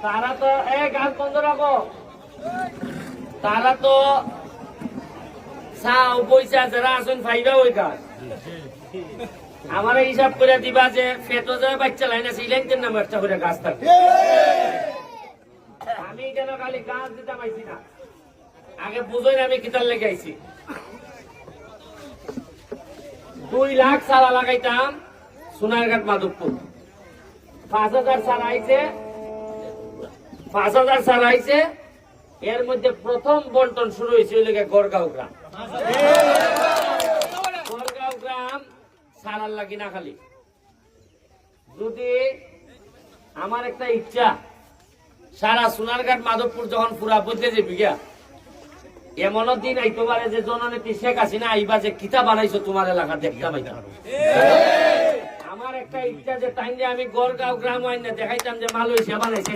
তারা তো গাছ বন্ধ রাখো, তারা তো চাও পয়সা যারা আসুন ফাইবা ওই গাছ আমার হিসাব করে দিবা যে ফেটো যায় বাচ্চা লাইন আছে ইলেকট্রিক নামে একটা করে গাছ থাকবে। আমি কেন খালি গাছ দিতে পাইছি না, আগে বুঝোই না আমি কিতার লেগে আইছি। 2 লাখ চারা লাগাইতাম সোনারঘাট মাধবপুর, 5,000 চারা আইছে, 5,000 চারা আইছে। এর মধ্যে প্রথম বন্টন শুরু হয়েছে ওই লেগে গড়গাঁও গ্রাম। গড়গাঁও গ্রাম সারার লাগি না খালি, যদি আমার একটা ইচ্ছা সারা সোনারঘাট মাধবপুর যখন পুরা বদলে যাবি গিয়া, এমনও দিন আইতে পারে যে জননেত্রী শেখ হাসিনা আইবা যে কিতা বানাইছো তোমার এলাকা দেখতে পাইতাম। আমার একটা ইচ্ছা যে তাই আমি গড়গাঁও গ্রাম আইন দেখাইতাম যে মালয়েশিয়া বানাইছে।